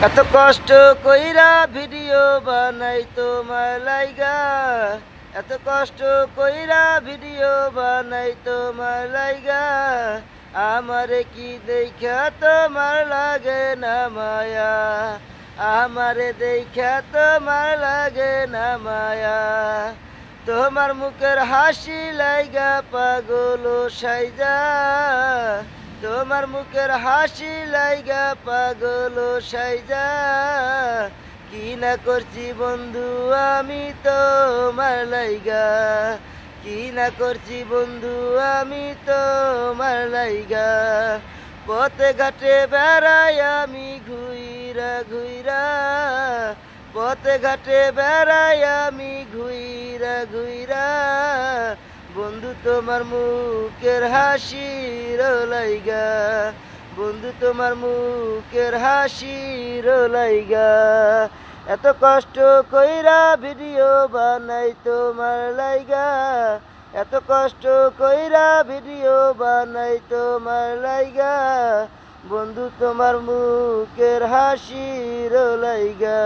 এত কষ্ট কইরা ভিডিও বানাই তোমার লাইগা, এত কষ্ট কইরা ভিডিও বানাই তোমার লাইগা। আমারে কি দেখা তোমার লাগে না মায়া, আমারে দেখা তোমার লাগে না মায়া। তোমার মুখের হাসি লাইগা পাগল সাইজা, তোমার মুখের হাসি লাইগা পাগল সাইজা। কি না করছি বন্ধু আমি তোমার লাইগা, কি না করছি বন্ধু আমি তোমার লাইগা। পথে ঘাটে বেড়াই আমি ঘুইরা ঘুইরা, পথে ঘাটে বেড়াই আমি ঘুইরা ঘুইরা। বন্ধু তোমার মুখের হাসির লাইগা, বন্ধু তোমার মুখের হাসির লাইগা। এত কষ্ট কইরা ভিডিও বানাই তোমার লাইগা, এত কষ্ট কইরা ভিডিও বানাই তোমার লাইগা। বন্ধু তোমার মুখের হাসির লাইগা।